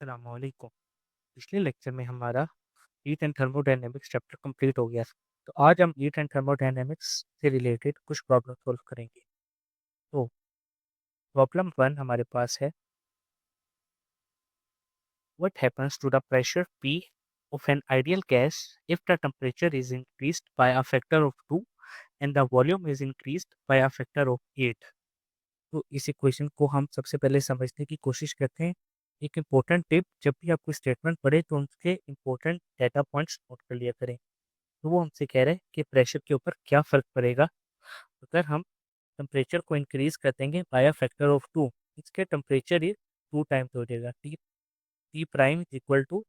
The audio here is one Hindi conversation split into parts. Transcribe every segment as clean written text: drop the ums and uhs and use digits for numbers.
अस्सलामुअलैकुम। पिछले लेक्चर में हमारा heat and thermodynamics chapter complete हो गया। तो आज हम हीट एंड थर्मोडायनेमिक्स से रिलेटेड कुछ प्रॉब्लम सॉल्व करेंगे। तो प्रॉब्लम वन हमारे पास है, what happens to the pressure P of an ideal gas if the temperature is increased by a factor of 2 and the volume is increased by a factor of 8। तो इस इक्वेशन को हम सबसे पहले समझने की कोशिश करते हैं। एक इम्पोर्टेंट टिप, जब भी आपको स्टेटमेंट पढ़े तो उनके इम्पोर्टेंट डेटा पॉइंट्स नोट कर लिया करें। तो वो हमसे कह रहे हैं कि प्रेशर के ऊपर क्या फ़र्क पड़ेगा अगर हम टेम्परेचर को इंक्रीज़ कर देंगे बाय अ फैक्टर ऑफ 2। इसके टेम्परेचर ही 2 टाइम्स हो जाएगा, T T prime is equal to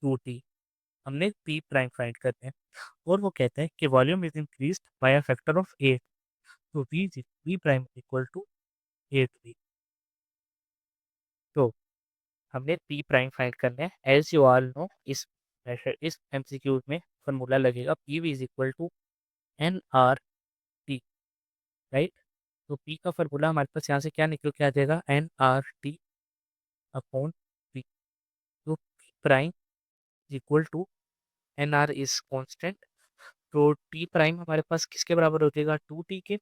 2 T. हमने पी प्राइम फाइंड करते हैं और वो कहते हैं कि volume is increased by a factor of 8। तो V prime is equal to 8 V. तो हमने पी प्राइम फाइंड करना है। एज यू ऑल नो, इस एमसीक्यू में फॉर्मूला लगेगा P V is equal to N R T, right. तो पी का फॉर्मूला हमारे पास यहाँ से क्या निकल के आ जाएगा, N R T upon P. तो P prime equal to N R is constant. तो टी प्राइम हमारे पास किसके बराबर हो जाएगा, 2 टी के।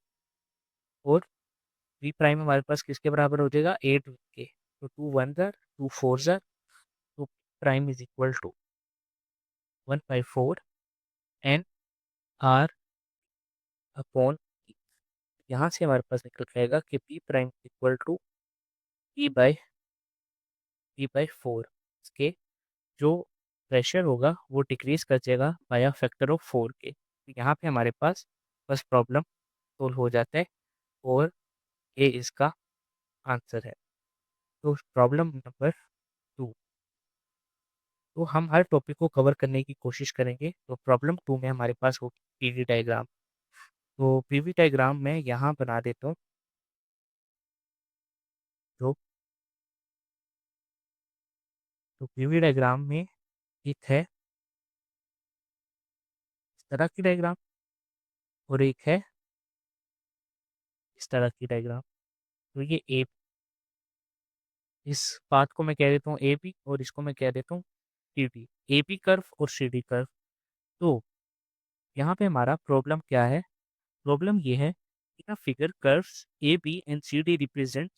और वी प्राइम हमारे पास किसके बराबर हो जाएगा, 8 के। तो 2 वन ज़र 2 फोर ज़र। तो prime is equal to 1/4 N R upon. यहाँ से हमारे पास निकल के आएगा कि P prime equal to P by 4। इसके जो प्रेशर होगा वो डिक्रीज कर जाएगा बाय अ फैक्टर ऑफ 4 के। तो यहाँ पे हमारे पास बस प्रॉब्लम सोल्व हो जाता है और ये इसका आंसर है। तो प्रॉब्लम नंबर 2। तो हम हर टॉपिक को कवर करने की कोशिश करेंगे। तो प्रॉब्लम 2 में हमारे पास होगी पीवी डायग्राम। तो पीवी डायग्राम में यहाँ बना देता हूँ। तो पीवी डायग्राम में एक है इस तरह की डायग्राम और एक है इस तरह की डायग्राम। तो ये ए, इस पार्ट को मैं कह देता हूँ ए बी और इसको मैं कह देता हूँ C D. A B curve और सी डी कर्व। तो यहाँ पे हमारा प्रॉब्लम क्या है, प्रॉब्लम ये है कि the figure curves A B and C D represent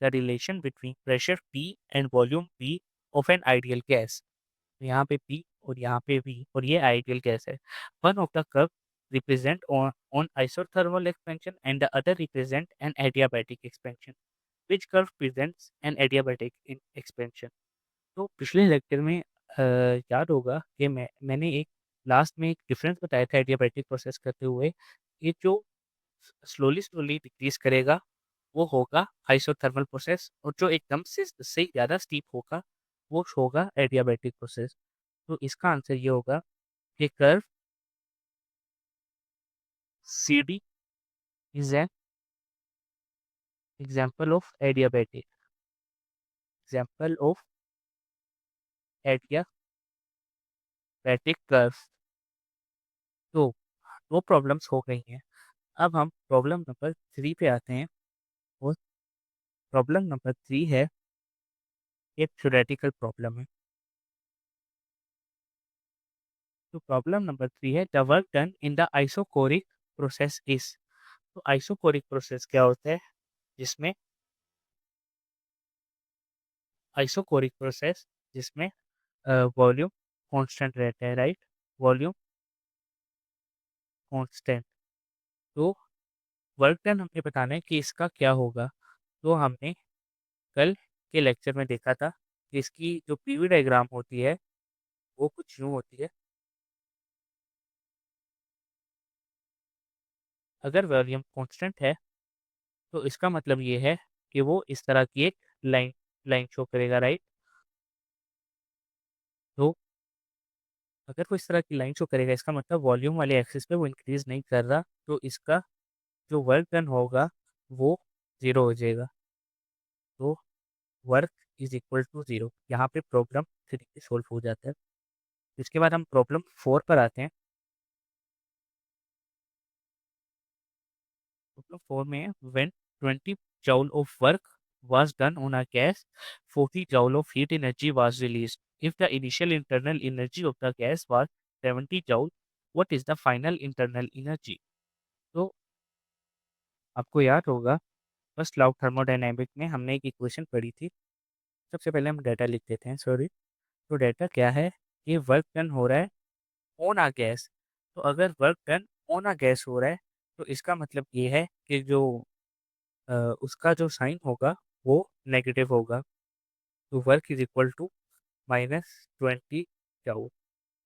the relation between pressure P and volume V of an ideal gas. यहाँ पे पी और यहाँ पे वी और ये आइडियल गैस है। One of the curve represent on isothermal expansion and the other represent an adiabatic expansion. Which curve presents an adiabatic expansion? तो पिछले लेक्चर में याद होगा कि मैंने एक लास्ट में एक डिफरेंस बताया था एडियाबैटिक प्रोसेस करते हुए। ये जो स्लोली स्लोली डिक्रीज करेगा वो होगा आइसोथर्मल प्रोसेस, और जो एकदम से ज़्यादा स्टीप होगा वो होगा एडियाबैटिक प्रोसेस। तो इसका आंसर ये होगा कि curve C D is an example of adiabatic, example of adiabatic curve. तो दो प्रॉब्लम्स हो गई हैं। अब हम प्रॉब्लम नंबर 3 पे आते हैं और प्रॉब्लम नंबर 3 है, एक थ्योरेटिकल प्रॉब्लम है। तो प्रॉब्लम नंबर 3 है, the work done in the isochoric process is. तो आइसोकोरिक प्रोसेस क्या होता है, जिसमें आइसोकोरिक प्रोसेस जिसमें वॉल्यूम कांस्टेंट रहता है, राइट। Volume constant. तो वर्क डन हमें बताना है कि इसका क्या होगा। तो हमने कल के लेक्चर में देखा था कि इसकी जो पीवी डायग्राम होती है वो कुछ यूँ होती है। अगर वॉल्यूम कांस्टेंट है तो इसका मतलब ये है कि वो इस तरह की एक लाइन लाइन शो करेगा, राइट। तो अगर वो इस तरह की लाइन शो करेगा इसका मतलब वॉल्यूम वाले एक्सिस पे वो इंक्रीज नहीं कर रहा। तो इसका जो वर्क डन होगा वो ज़ीरो हो जाएगा। तो work is equal to zero. यहाँ पे प्रॉब्लम 3 सॉल्व हो जाता है। इसके बाद हम प्रॉब्लम 4 पर आते हैं। प्रॉब्लम 4 में when 20 joule of work was done on a gas, 40 joule of heat energy was released. If the initial internal energy of the gas was 70 joule, what is the final internal energy? तो आपको याद होगा फर्स्ट लॉ ऑफ थर्मोडायनामिक में हमने एक इक्वेशन पढ़ी थी। सबसे पहले हम डेटा लिख देते हैं, सॉरी। तो डेटा क्या है? ये वर्क डन हो रहा है ऑन अ गैस। तो अगर work done on a gas हो रहा है तो इसका मतलब ये है कि जो उसका जो साइन होगा वो नेगेटिव होगा। तो वर्क इज इक्वल टू -20 जाओ।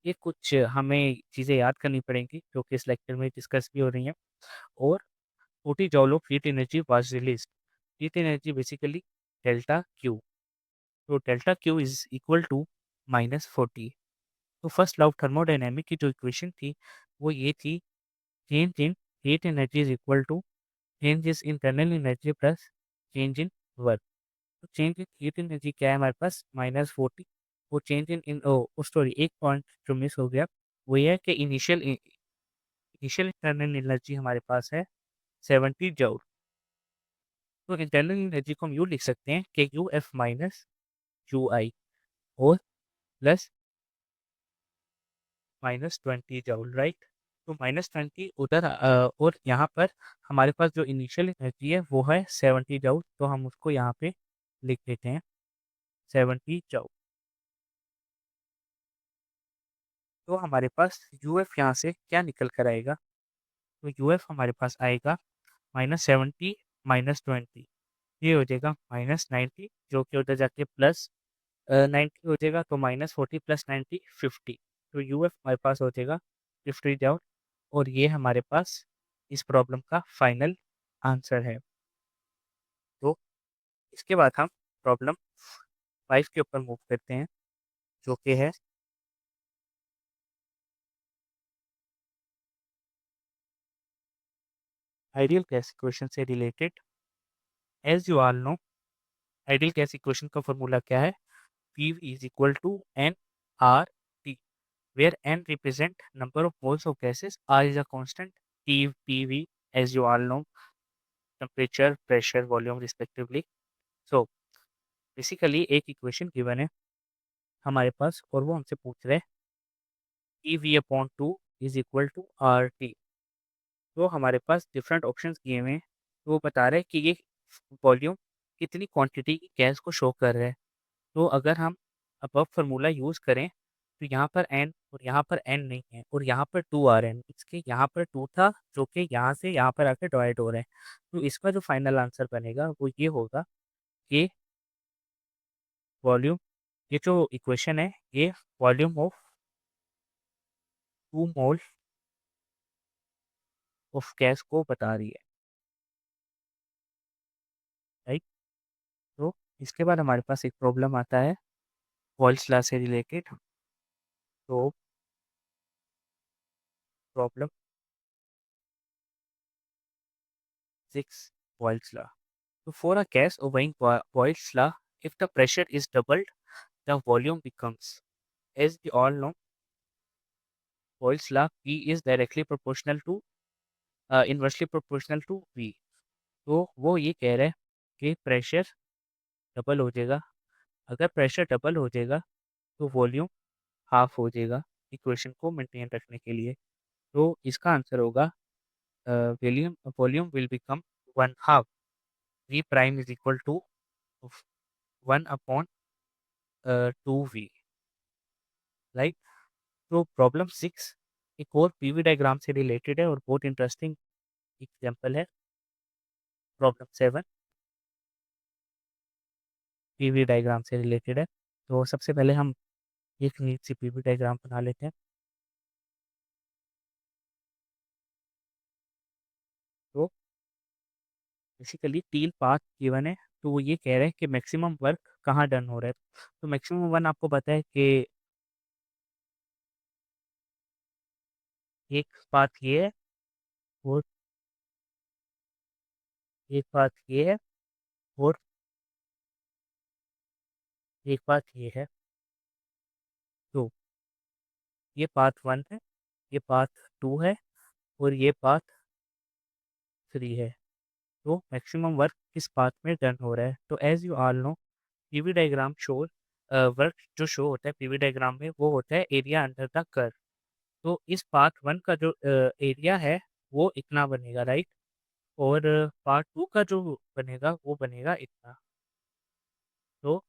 ये कुछ हमें चीज़ें याद करनी पड़ेंगी जो कि इस लेक्चर में डिस्कस भी हो रही हैं। और 40 joule of heat energy was release. Heat energy basically delta Q. तो delta Q is equal to -40। तो फर्स्ट लॉ ऑफ थर्मोडायनेमिक की जो इक्वेशन थी वो ये थी, change in heat energy is equal to change is internal energy plus change in work. तो चेंज इन हीट एनर्जी क्या है हमारे पास? -40। वो change in in oh sorry, एक पॉइंट जो मिस हो गया वो ये है कि इनिशियल इनिशियल इंटरनल एनर्जी हमारे पास है 70 जूल। तो इंटरनल एनर्जी को हम यूँ लिख सकते हैं कि यू एफ माइनस यू आई और प्लस -20 जूल, राइट। तो -20 उधर और यहाँ पर हमारे पास जो इनिशियल एनर्जी है वो है 70 जूल। तो हम उसको यहाँ पे लिख देते हैं 70 जूल। तो हमारे पास यू एफ यहाँ से क्या निकल कर आएगा? तो यू एफ हमारे पास आएगा -70 -20, ये हो जाएगा -90, जो कि उधर जाके प्लस 90 हो जाएगा। तो -40 + 90 50। तो यू एफ हमारे पास हो जाएगा 50 जूल। और ये हमारे पास इस प्रॉब्लम का फाइनल आंसर है। तो इसके बाद हम प्रॉब्लम 5 के ऊपर मूव करते हैं, जो कि है आइडियल गैस इक्वेशन से related. As you all know, ideal gas equation का फॉर्मूला क्या है? PV is equal to nRT, where n represent number of moles of gases, R is a constant, PV, as you all know, temperature, pressure, volume respectively. So basically एक इक्वेशन गिवन है हमारे पास और वो हमसे पूछ रहे हैं PV/2 is equal to RT। तो हमारे पास डिफरेंट ऑप्शंस दिए हुए हैं। तो वो बता रहे हैं कि ये वॉल्यूम कितनी क्वांटिटी की गैस को शो कर रहा है। तो अगर हम अबव फार्मूला यूज़ करें तो यहाँ पर n और यहाँ पर n नहीं है और यहाँ पर 2 आ रहे हैं। इसके यहाँ पर 2 था जो कि यहाँ से यहाँ पर आकर डिवाइड हो रहे हैं। तो इसका जो फाइनल आंसर बनेगा वो ये होगा कि वॉल्यूम, ये जो इक्वेशन है ये volume of 2 mole of gas को बता रही है, राइट। तो इसके बाद हमारे पास एक प्रॉब्लम आता है बॉयल्स लॉ से रिलेटेड। तो problem 6, Boyle's law. So for a gas obeying Boyle's law, if the pressure is doubled, the volume becomes, as we all know, Boyle's law, P is directly proportional to inversely proportional to V। तो वो ये कह रहा है कि प्रेशर डबल हो जाएगा। अगर प्रेशर डबल हो जाएगा तो वॉल्यूम हाफ हो जाएगा इक्वेशन को मेंटेन रखने के लिए। तो इसका आंसर होगा volume volume will become 1/2 V prime is equal to 1/2V, right. तो प्रॉब्लम 6 एक और पीवी डायग्राम से रिलेटेड है और बहुत इंटरेस्टिंग एग्जांपल है। प्रॉब्लम 7 पीवी डायग्राम से रिलेटेड है। तो सबसे पहले हम एक नीट सी पीवी डायग्राम बना लेते हैं। तो बेसिकली 3 पाथ गिवन है। तो वो ये कह रहे हैं कि मैक्सिमम वर्क कहाँ डन हो रहा है। तो मैक्सिमम वन आपको पता है कि एक पाथ ये है और एक पाथ ये है और एक पाथ ये है। तो ये पाथ 1 है, ये पाथ 2 है और ये पाथ 3 है। तो मैक्सिमम वर्क किस पाथ में टर्न हो रहा है। तो as you all no PV diagram show work जो शो होता है पीवी डायग्राम में वो होता है एरिया अंडर द कर्व। तो इस पार्ट 1 का जो एरिया है वो इतना बनेगा, राइट? और पार्ट 2 का जो बनेगा वो बनेगा इतना। तो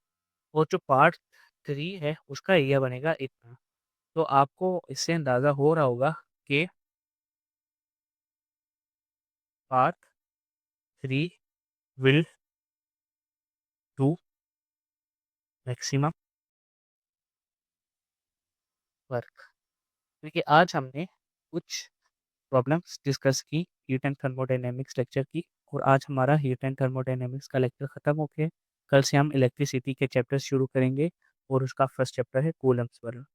और जो पार्ट 3 है उसका एरिया बनेगा इतना। तो आपको इससे अंदाज़ा हो रहा होगा कि part 3 will do maximum work. क्योंकि आज हमने कुछ प्रॉब्लम्स डिस्कस की हीट एंड थर्मोडायनेमिक्स लेक्चर की, और आज हमारा हीट एंड थर्मोडायनेमिक्स का लेक्चर ख़त्म हो गया। कल से हम इलेक्ट्रिसिटी के चैप्टर्स शुरू करेंगे और उसका फर्स्ट चैप्टर है कूलम्ब्स वर्क।